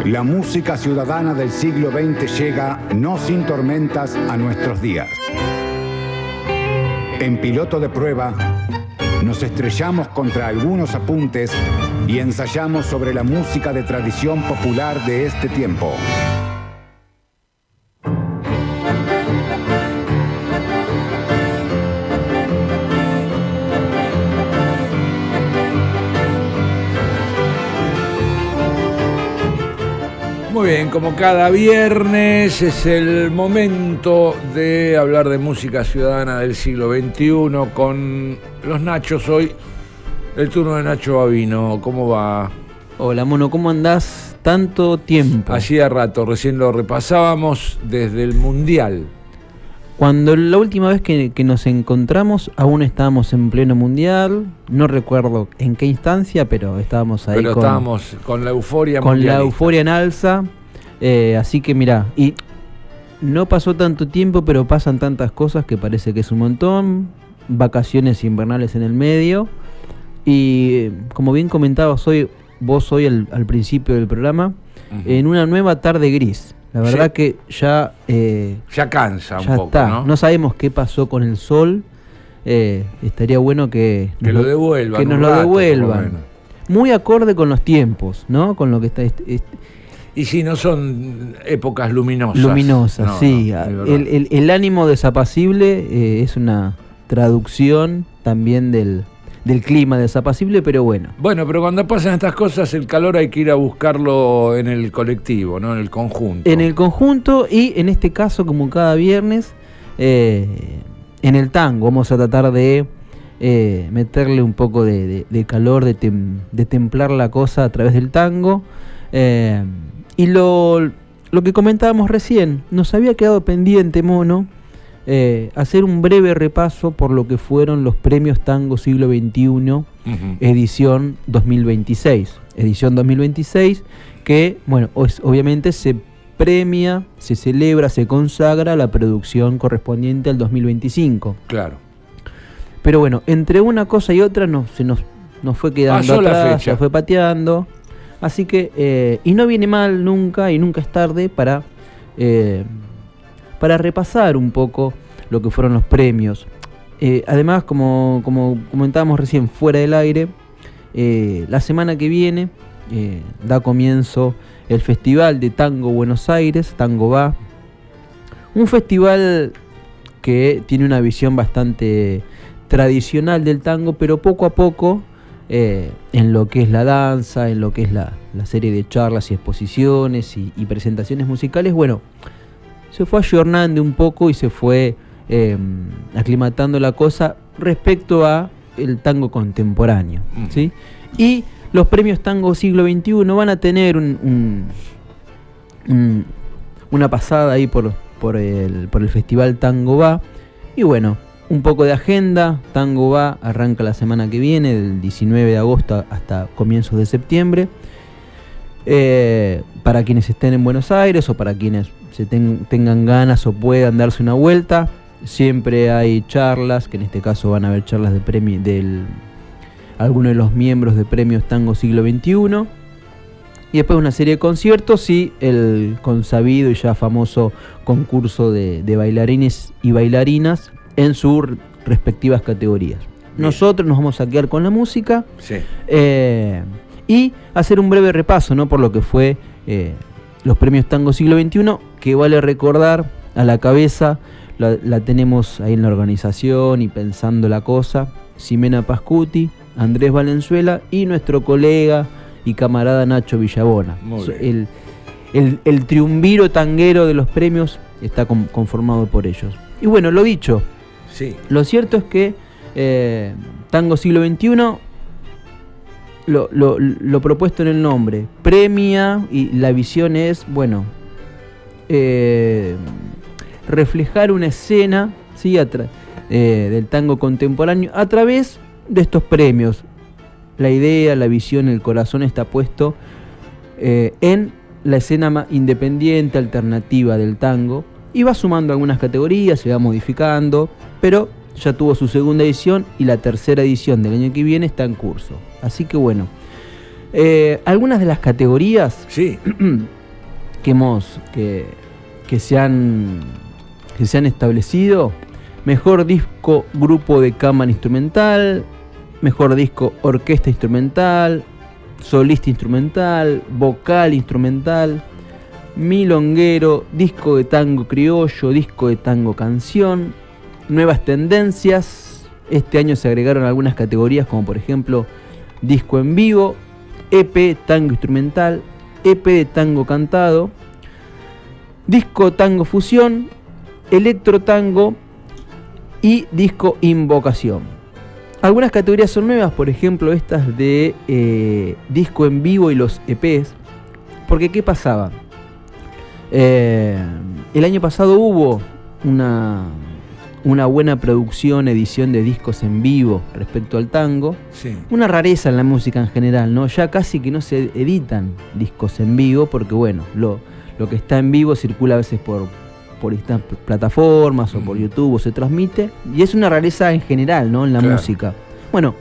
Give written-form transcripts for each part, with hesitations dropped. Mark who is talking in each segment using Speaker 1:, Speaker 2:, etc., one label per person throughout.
Speaker 1: La música ciudadana del siglo XX llega, no sin tormentas, a nuestros días. En piloto de prueba, nos estrellamos contra algunos apuntes y ensayamos sobre la música de tradición popular de este tiempo.
Speaker 2: Muy bien, como cada viernes es el momento de hablar de música ciudadana del siglo XXI con los Nachos. Hoy el turno de Nacho Bavino. ¿Cómo va?
Speaker 3: Hola, Mono, ¿cómo andás? Tanto tiempo.
Speaker 2: Hacía rato, recién lo repasábamos desde el Mundial.
Speaker 3: Cuando la última vez que nos encontramos aún estábamos en pleno Mundial, no recuerdo en qué instancia, pero estábamos ahí
Speaker 2: estábamos con la euforia
Speaker 3: con
Speaker 2: mundialista.
Speaker 3: La euforia en alza, así que mirá, y no pasó tanto tiempo, pero pasan tantas cosas que parece que es un montón, vacaciones invernales en el medio, y como bien comentabas vos hoy al principio del programa, en una nueva tarde gris. La verdad sí, que ya
Speaker 2: cansa
Speaker 3: ya
Speaker 2: un poco,
Speaker 3: está.
Speaker 2: ¿no?
Speaker 3: No sabemos qué pasó con el sol. Estaría bueno que
Speaker 2: nos lo devuelvan.
Speaker 3: Que nos lo devuelvan. Muy acorde con los tiempos, ¿no? Con lo que está.
Speaker 2: Y si no son épocas luminosas.
Speaker 3: Luminosas,
Speaker 2: no,
Speaker 3: sí.
Speaker 2: No,
Speaker 3: el ánimo desapacible es una traducción también del clima desapacible, pero bueno.
Speaker 2: Bueno, pero cuando pasan estas cosas, el calor hay que ir a buscarlo en el colectivo, ¿no? En el conjunto.
Speaker 3: En el conjunto y en este caso, como cada viernes, en el tango. Vamos a tratar de meterle un poco de calor, de templar la cosa a través del tango. Y lo que comentábamos recién, nos había quedado pendiente, Mono, hacer un breve repaso por lo que fueron los premios Tango Siglo XXI, edición 2026. Edición 2026 que, bueno, obviamente se premia, se celebra, se consagra la producción correspondiente al 2025.
Speaker 2: Claro.
Speaker 3: Pero bueno, entre una cosa y otra se nos fue quedando atrás, se fue pateando. Así que, y no viene mal nunca, y nunca es tarde para repasar un poco lo que fueron los premios. Además, como comentábamos recién fuera del aire, la semana que viene da comienzo el Festival de Tango Buenos Aires, Tango Va. Un festival que tiene una visión bastante tradicional del tango, pero poco a poco, en lo que es la danza, en lo que es la serie de charlas y exposiciones y presentaciones musicales, bueno, se fue ayornando un poco y se fue aclimatando la cosa respecto a el tango contemporáneo, ¿sí? Y los premios Tango Siglo XXI van a tener una pasada ahí por el Festival Tango Va. Y bueno, un poco de agenda. Tango Va arranca la semana que viene, del 19 de agosto hasta comienzos de septiembre. Para quienes estén en Buenos Aires o para quienes tengan ganas o puedan darse una vuelta, siempre hay charlas, que en este caso van a haber charlas de premio algunos de los miembros de Premios Tango Siglo XXI, y después una serie de conciertos y el consabido y ya famoso concurso de bailarines y bailarinas en sus respectivas categorías. Bien. Nosotros nos vamos a quedar con la música, sí, y hacer un breve repaso, ¿no?, por lo que fue los Premios Tango Siglo XXI, que vale recordar, a la cabeza la tenemos ahí en la organización y pensando la cosa, Ximena Pascuti, Andrés Valenzuela y nuestro colega y camarada Nacho Villabona. El triunviro tanguero de los premios está conformado por ellos. Y bueno, lo dicho, sí, lo cierto es que Tango Siglo XXI, lo propuesto en el nombre, premia, y la visión es, bueno, reflejar una escena, ¿sí?, del tango contemporáneo a través de estos premios. La idea, la visión, el corazón está puesto en la escena más independiente, alternativa del tango, y va sumando algunas categorías, se va modificando, pero ya tuvo su segunda edición y la tercera edición del año que viene está en curso. Así que bueno, Algunas de las categorías
Speaker 2: Sí.
Speaker 3: que se han establecido: mejor disco grupo de cámara instrumental, mejor disco orquesta instrumental, solista instrumental, vocal instrumental, milonguero, disco de tango criollo, disco de tango canción, nuevas tendencias. Este año se agregaron algunas categorías como por ejemplo disco en vivo, EP tango instrumental, EP de tango cantado, disco tango fusión, electro tango y disco invocación. Algunas categorías son nuevas, por ejemplo estas de disco en vivo y los EPs. Porque ¿qué pasaba? El año pasado hubo una buena producción, edición de discos en vivo respecto al tango.
Speaker 2: Sí.
Speaker 3: Una rareza en la música en general, ¿no? Ya casi que no se editan discos en vivo porque, bueno, lo que está en vivo circula a veces por estas plataformas o por YouTube o se transmite. Y es una rareza en general, ¿no? En la música. Bueno,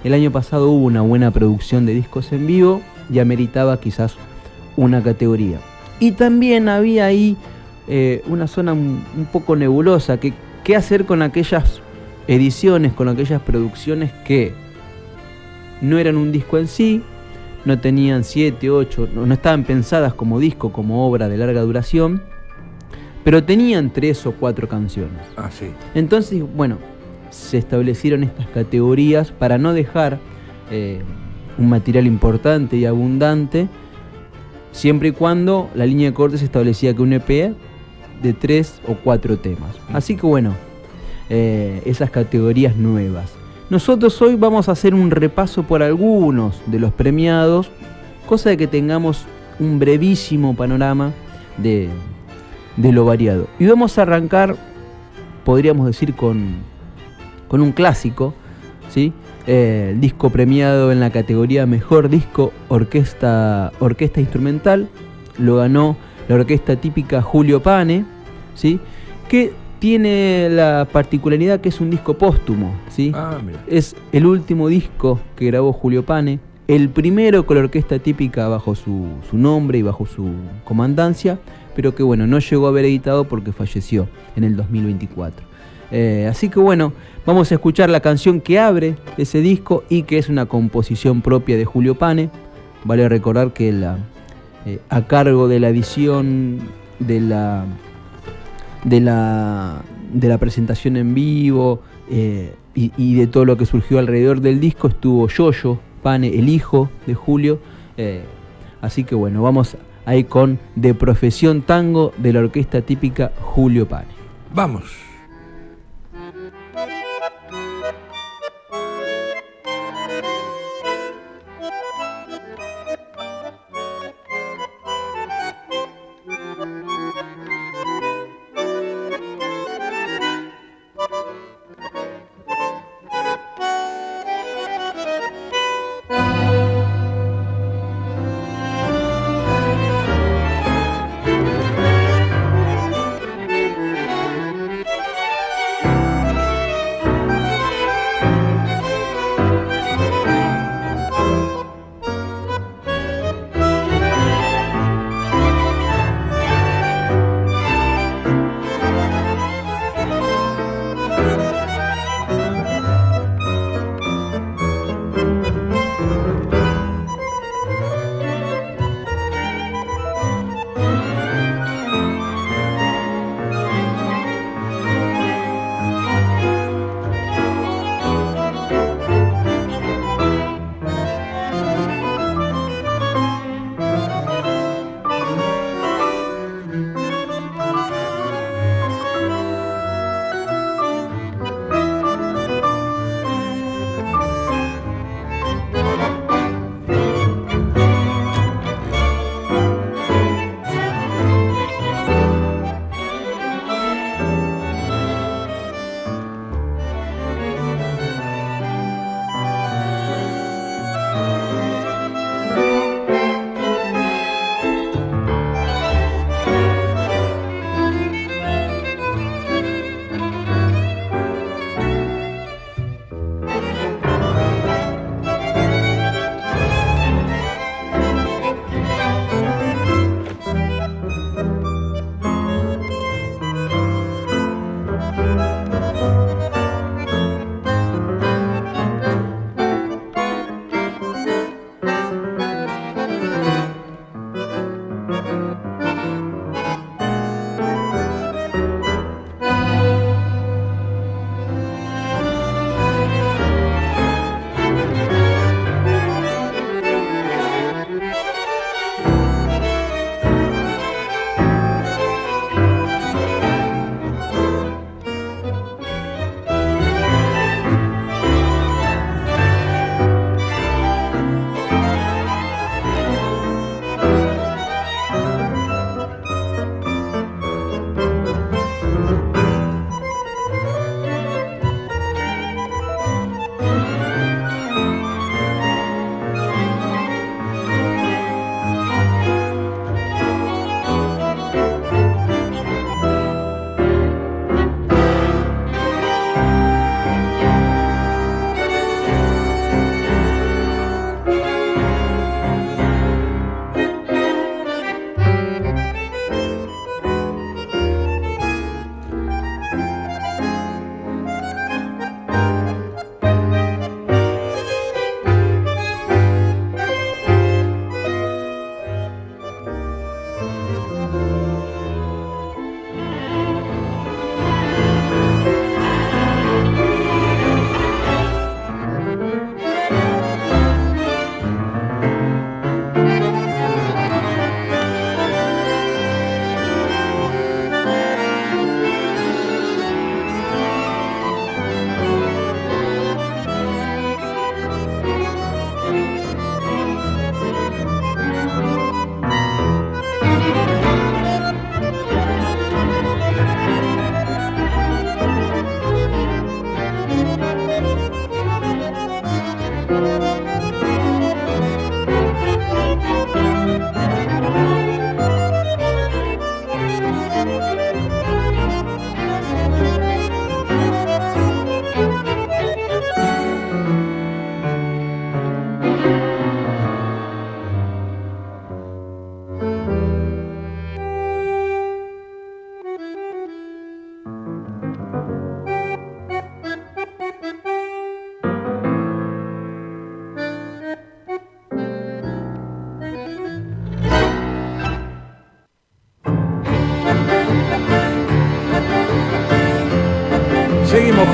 Speaker 3: el año pasado hubo una buena producción de discos en vivo y ameritaba quizás una categoría. Y también había ahí una zona un poco nebulosa. ¿Qué hacer con aquellas ediciones, con aquellas producciones que no eran un disco en sí, no tenían 7, 8, no estaban pensadas como disco, como obra de larga duración, pero tenían 3 o 4 canciones?
Speaker 2: Ah, sí.
Speaker 3: Entonces, bueno, se establecieron estas categorías para no dejar un material importante y abundante, siempre y cuando la línea de cortes establecía que un EP de 3 o 4 temas. Así que bueno, esas categorías nuevas. Nosotros hoy vamos a hacer un repaso por algunos de los premiados, cosa de que tengamos un brevísimo panorama de lo variado. Y vamos a arrancar, podríamos decir, con un clásico, ¿sí? El disco premiado en la categoría Mejor Disco Orquesta Instrumental lo ganó la orquesta típica Julio Pane, ¿sí? Que tiene la particularidad que es un disco póstumo, ¿sí?
Speaker 2: Mira.
Speaker 3: Es el último disco que grabó Julio Pane, el primero con la orquesta típica bajo su nombre y bajo su comandancia, pero que bueno, no llegó a haber editado porque falleció en el 2024. Así que bueno, vamos a escuchar la canción que abre ese disco y que es una composición propia de Julio Pane. Vale recordar que a cargo de la edición de la presentación en vivo y de todo lo que surgió alrededor del disco estuvo Yoyo Pane, el hijo de Julio. Así que bueno, vamos ahí con De Profesión Tango de la orquesta típica Julio Pane.
Speaker 2: Vamos.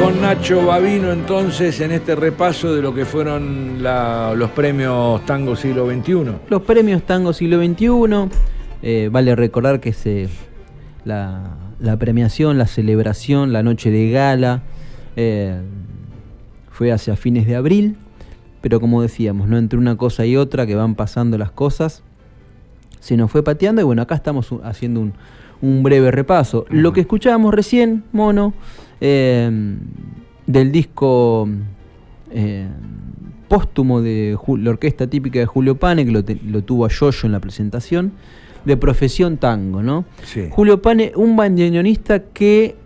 Speaker 2: con Nacho Babino entonces en este repaso de lo que fueron los premios Tango Siglo XXI.
Speaker 3: Los premios Tango Siglo XXI, vale recordar que la premiación, la celebración, la noche de gala fue hacia fines de abril, pero como decíamos, ¿no? Entre una cosa y otra que van pasando las cosas, se nos fue pateando y bueno, acá estamos haciendo un breve repaso. Uh-huh. Lo que escuchábamos recién, Mono, del disco póstumo de la orquesta típica de Julio Pane, que lo tuvo a Yoyo en la presentación, de Profesión Tango, ¿no?
Speaker 2: Sí.
Speaker 3: Julio Pane, un bandoneonista que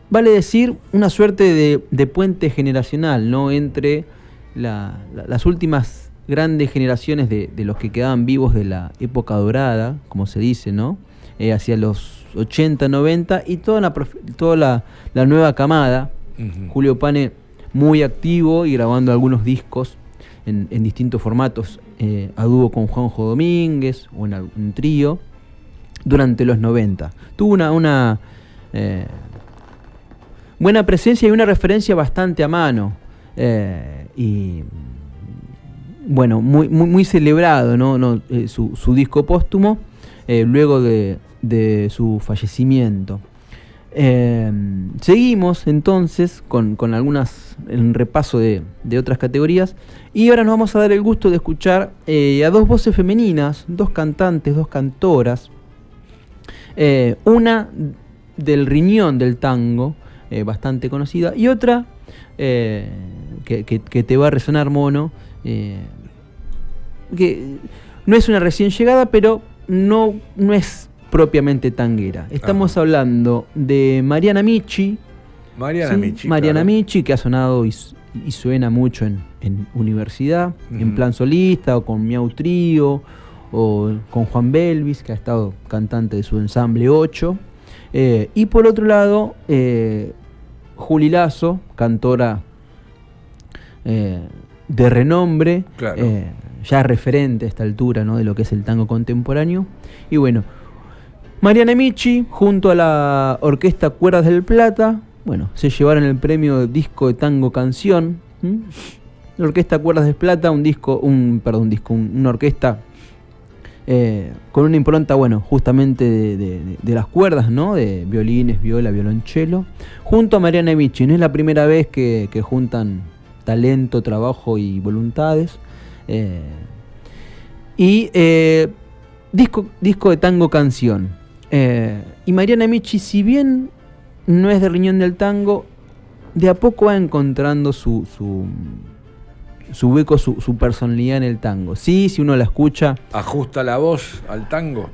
Speaker 3: vale decir una suerte de puente generacional, ¿no? Entre las últimas grandes generaciones de los que quedaban vivos de la época dorada, como se dice, ¿no? Hacia los 80, 90 y toda la nueva camada. Uh-huh. Julio Pane muy activo y grabando algunos discos en distintos formatos, a dúo con Juanjo Domínguez o en un trío durante los 90. Tuvo una buena presencia y una referencia bastante a mano, y bueno, muy celebrado, ¿no? Su disco póstumo, luego de su fallecimiento. Seguimos entonces con un repaso de otras categorías, y ahora nos vamos a dar el gusto de escuchar a dos voces femeninas, dos cantantes, dos cantoras, una del riñón del tango, bastante conocida, y otra que te va a resonar, Mono, que no es una recién llegada, pero no es propiamente tanguera. Estamos hablando de Mariana Michi. Mariana Michi, que ha sonado y suena mucho en universidad, uh-huh, en plan solista, o con Miau Trío, o con Juan Belvis, que ha estado cantante de su ensamble 8. Y por otro lado, Juli Lazo, cantora de renombre, claro, ya referente a esta altura, ¿no? De lo que es el tango contemporáneo. Y bueno, Mariana Michi, junto a la orquesta Cuerdas del Plata, bueno, se llevaron el premio de disco de tango canción. La orquesta Cuerdas del Plata, una orquesta con una impronta, bueno, justamente de las cuerdas, ¿no? De violines, viola, violonchelo, junto a Mariana Michi. No es la primera vez que juntan talento, trabajo y voluntades. Disco de tango canción. Y Mariana Michi, si bien no es de riñón del tango, de a poco va encontrando su hueco, su personalidad en el tango. Sí, si uno la escucha...
Speaker 2: ¿Ajusta la voz al tango?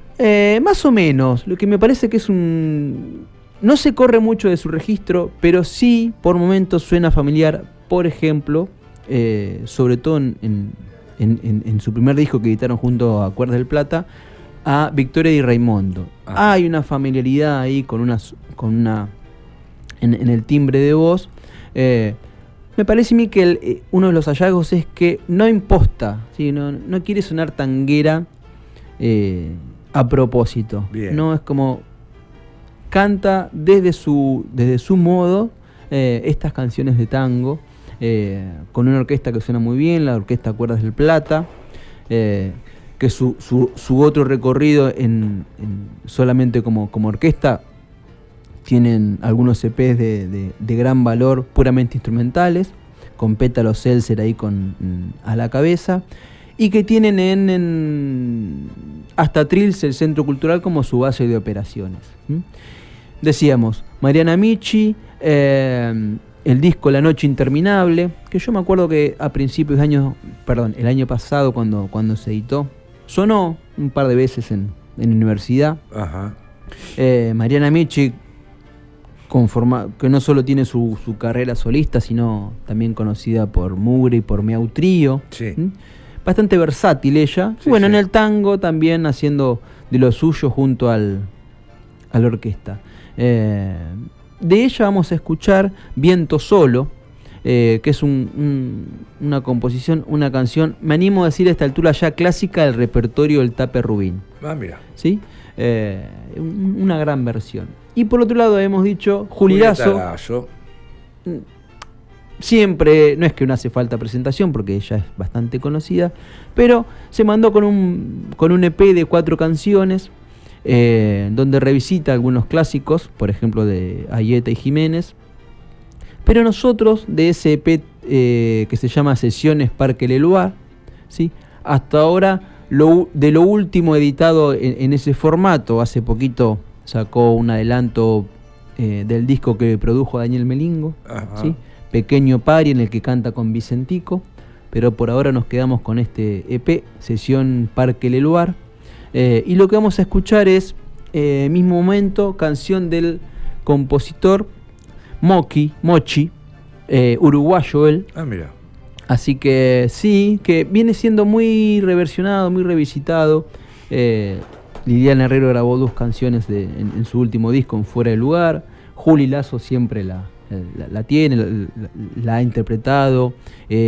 Speaker 3: Más o menos. Lo que me parece que es no se corre mucho de su registro, pero sí por momentos suena familiar. Por ejemplo, sobre todo en su primer disco que editaron junto a Cuerdas del Plata, a Victoria Di Raimondo. Ah. Hay una familiaridad ahí en el timbre de voz. Me parece a mí que uno de los hallazgos es que no imposta, ¿sí? No quiere sonar tanguera a propósito. Bien. No, es como canta desde su modo estas canciones de tango, con una orquesta que suena muy bien, la orquesta Cuerdas del Plata, que su otro recorrido solamente como orquesta. Tienen algunos EPs de gran valor, puramente instrumentales, con Pétalo Seltzer ahí a la cabeza, y que tienen en hasta Trilce, el Centro Cultural, como su base de operaciones. Decíamos, Mariana Michi, el disco La Noche Interminable, que yo me acuerdo que a principios de año, el año pasado cuando se editó, sonó un par de veces en universidad. Ajá. Mariana Michi, que no solo tiene su carrera solista, sino también conocida por Mugre y por Miau Trío. Sí. Bastante versátil ella. Sí, bueno, sí. En el tango también haciendo de lo suyo junto a la orquesta. De ella vamos a escuchar Viento Solo, que es una composición, una canción, me animo a decir a esta altura ya clásica del repertorio del Tape Rubín.
Speaker 2: Ah, mira.
Speaker 3: ¿Sí? Una gran versión. Y por otro lado hemos dicho
Speaker 2: Julieta
Speaker 3: Juli Lazo.
Speaker 2: Lazo.
Speaker 3: Siempre, no es que no hace falta presentación porque ella es bastante conocida, pero se mandó con un EP de 4 canciones, donde revisita algunos clásicos, por ejemplo de Ayeta y Jiménez. Pero nosotros, de ese EP que se llama Sesiones Parque Leluar, ¿sí? Hasta ahora, de lo último editado en ese formato, hace poquito sacó un adelanto del disco que produjo Daniel Melingo, ¿sí? Pequeño Pari, en el que canta con Vicentico, pero por ahora nos quedamos con este EP, Sesión Parque Leluar, y lo que vamos a escuchar es Mismo Momento, canción del compositor Mochi, uruguayo él.
Speaker 2: Mira.
Speaker 3: Así que sí, que viene siendo muy reversionado, muy revisitado. Liliana Herrero grabó 2 canciones en su último disco, en Fuera de Lugar. Juli Lazo siempre la tiene, la ha interpretado.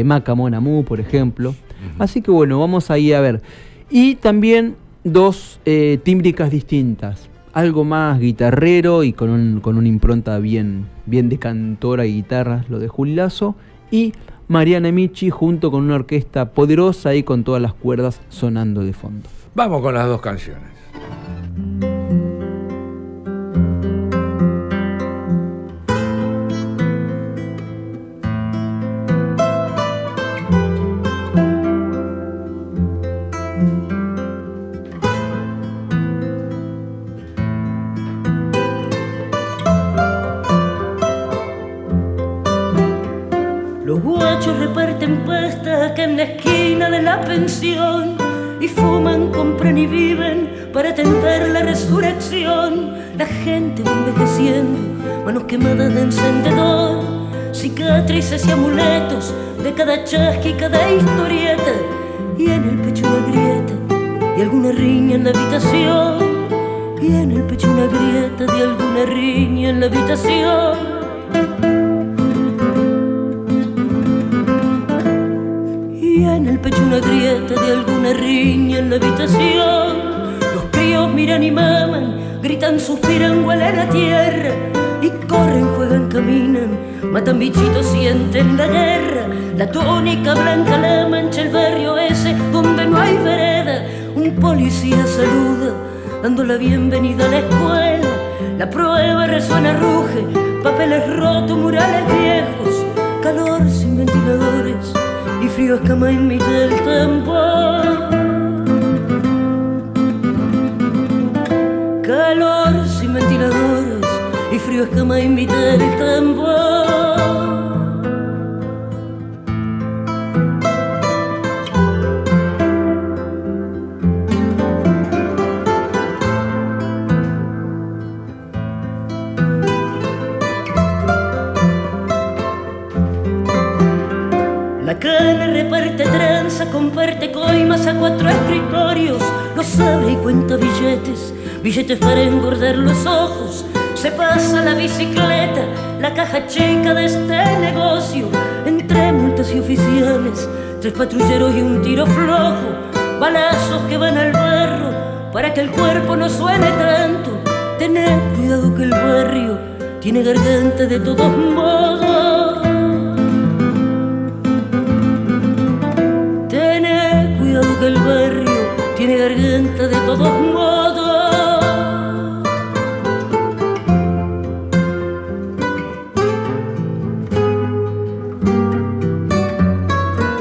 Speaker 3: Maca Mon Amour, por ejemplo. Así que bueno, vamos ahí a ver. Y también 2 tímbricas distintas. Algo más guitarrero y con una impronta bien de cantora y guitarra, lo de Juli Lazo. Y Mariana Michi junto con una orquesta poderosa y con todas las cuerdas sonando de fondo.
Speaker 2: Vamos con las 2 canciones.
Speaker 4: Los guachos reparten pasta que en la esquina de la pensión y fuman, compran y viven para tentar la resurrección. La gente va envejeciendo, manos quemadas de encendedor, cicatrices y amuletos de cada chasqui y cada historieta, y en el pecho una grieta y alguna riña en la habitación, y en el pecho una grieta de alguna riña en la habitación. Y en el pecho una grieta de alguna riña en la habitación. Los críos miran y maman, gritan, suspiran, huelen la tierra, y corren, juegan, caminan, matan bichitos, sienten la guerra. La túnica blanca la mancha el barrio ese donde no hay vereda. Un policía saluda, dando la bienvenida a la escuela. La prueba resuena, ruge, papeles rotos, murales viejos, calor sin ventiladores y frío escama en mitad del tambor. Calor sin ventiladores y frío escama en mitad del tambor. La cana reparte tranza, comparte coimas a 4 escritorios, los abre y cuenta billetes, billetes para engordar los ojos. Se pasa la bicicleta, la caja chica de este negocio, entre multas y oficiales, 3 patrulleros y un tiro flojo, balazos que van al barro para que el cuerpo no suene tanto. Tened cuidado que el barrio tiene garganta de todos modos. Cuidado que el barrio tiene garganta de todos modos.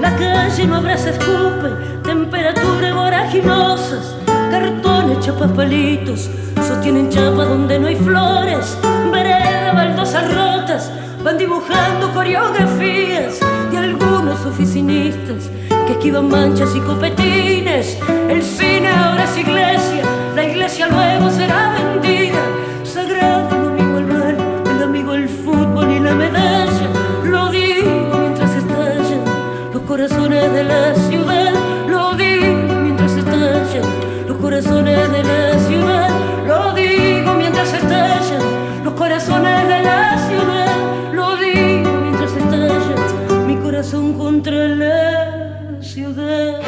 Speaker 4: La calle no abraza, escupe, temperatura voraginosas, cartones, chapas, palitos, sostienen chapas donde no hay flores, vereda, baldosas rotas, van dibujando coreografías de algunos oficinistas que esquivan manchas y copetines. El cine ahora es iglesia, la iglesia luego será vendida. Sagrado el amigo el mar, el amigo el fútbol y la medalla. Lo digo mientras estallan los corazones de la ciudad. Lo digo mientras estallan los corazones de la ciudad. Lo digo mientras estallan los corazones de la ciudad. Lo digo mientras estallan mi corazón contra la ciudad.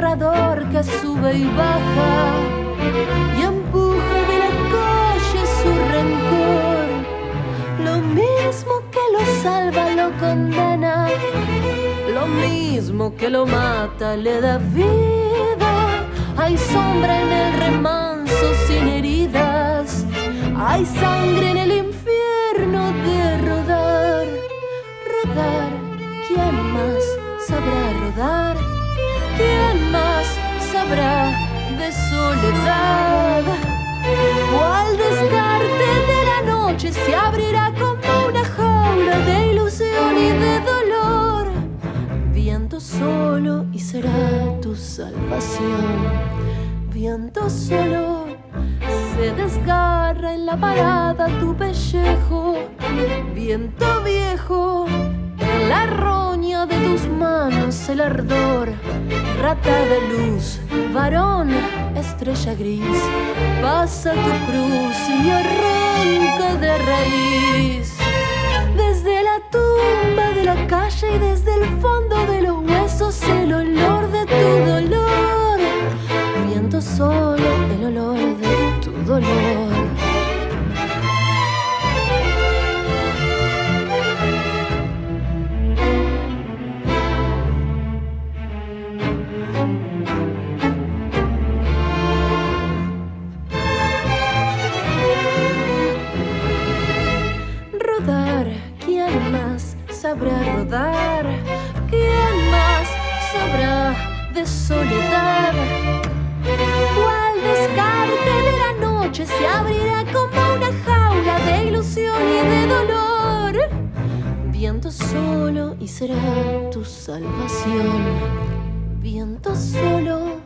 Speaker 5: narrador que sube y baja y empuja de la calle su rencor. Lo mismo que lo salva lo condena, lo mismo que lo mata le da vida. Hay sombra en el remanso sin heridas, hay sangre en el infierno de rodar. Rodar, ¿quién más sabrá rodar? ¿Quién más sabrá de soledad? ¿Cuál descarte de la noche se abrirá como una jaula de ilusión y de dolor? Viento solo y será tu salvación. Viento solo se desgarra en la parada tu pellejo. Viento viejo, en la roña de tus manos el ardor. Rata de luz, varón, estrella gris, pasa tu cruz y arranca de raíz. Desde la tumba de la calle y desde el fondo de los huesos el olor de tu dolor. Viento solo, el olor de tu dolor. Rodar, ¿quién más sabrá rodar? ¿Quién más sabrá de soledad? ¿Cuál descarte de la noche se abrirá como una jaula de ilusión y de dolor? Viento solo y será tu salvación. Viento solo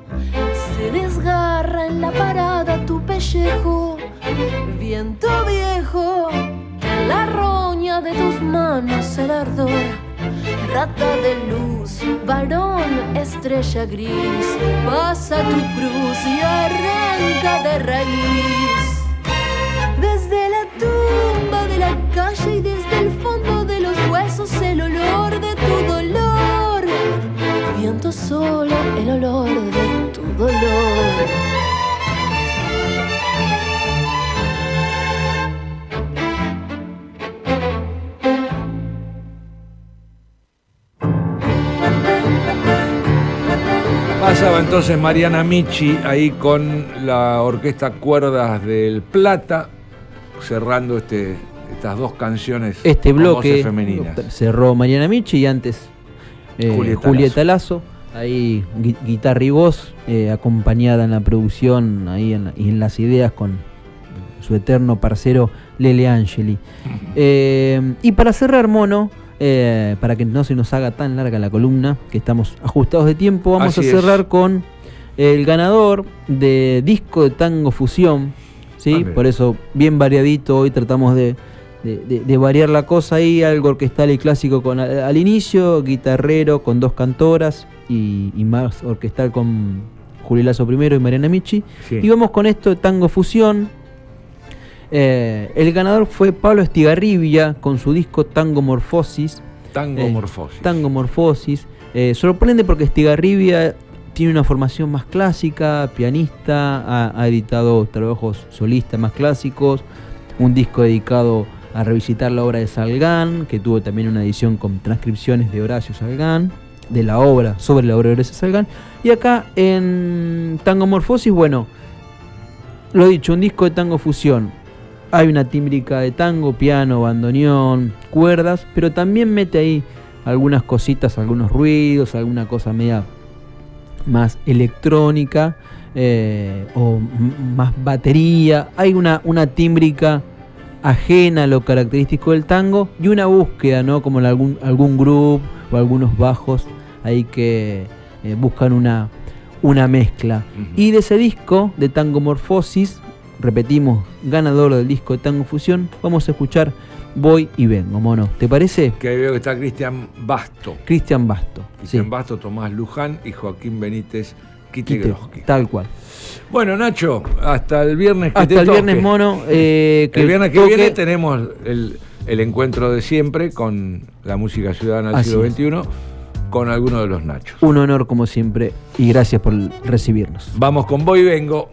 Speaker 5: se desgarra en la parada tu pellejo. Viento viejo, en la roña de tus manos el ardor. Rata de luz, varón, estrella gris, pasa tu cruz y arranca de raíz. Desde la tumba de la calle y desde el fondo de los huesos el olor de tu dolor. Viento solo, el olor de tu dolor.
Speaker 2: Pasaba entonces Mariana Michi ahí con la orquesta Cuerdas del Plata, cerrando estas dos canciones.
Speaker 3: Este
Speaker 2: con
Speaker 3: bloque
Speaker 2: voces femeninas.
Speaker 3: cerró Mariana Michi y antes Julieta Lazo. Ahí guitarra y voz, acompañada en la producción ahí y en las ideas con su eterno parcero Lele Angeli. Y para cerrar, Mono, para que no se nos haga tan larga la columna, que estamos ajustados de tiempo, vamos a cerrar con el ganador de disco de tango fusión, ¿sí? Por eso bien variadito, hoy tratamos de variar la cosa ahí, algo orquestal y clásico al inicio, guitarrero con dos cantoras y más orquestal con Juli Lazo primero y Mariana Michi. Sí. Y vamos con esto de tango fusión. El ganador fue Pablo Estigarribia con su disco Tango Morfosis. Tango Morfosis. Sorprende porque Estigarribia tiene una formación más clásica, pianista, ha editado trabajos solistas más clásicos, un disco dedicado a revisitar la obra de Salgán, que tuvo también una edición con transcripciones de Horacio Salgán, de la obra, sobre la obra de Horacio Salgán. Y acá en Tango Morfosis, bueno, lo dicho, un disco de tango fusión. Hay una tímbrica de tango, piano, bandoneón, cuerdas, pero también mete ahí algunas cositas, algunos ruidos, alguna cosa media más electrónica o más batería. Hay una tímbrica ajena a lo característico del tango y una búsqueda, ¿no? Como en algún grupo o algunos bajos ahí que buscan una mezcla. Y de ese disco de Tango Morfosis, repetimos, ganador del disco de Tango Fusión, vamos a escuchar Voy y Vengo, Mono. ¿Te parece?
Speaker 2: Que veo que está Cristian Basto.
Speaker 3: Cristian Basto,
Speaker 2: Tomás Luján y Joaquín Benítez Kitigroski.
Speaker 3: Tal cual.
Speaker 2: Bueno, Nacho, hasta el viernes que
Speaker 3: hasta
Speaker 2: te
Speaker 3: el
Speaker 2: toque.
Speaker 3: Viernes, Mono.
Speaker 2: El viernes que viene tenemos el encuentro de siempre con la música ciudadana del siglo XXI, con alguno de los Nachos.
Speaker 3: Un honor como siempre y gracias por recibirnos.
Speaker 2: Vamos con Voy y Vengo.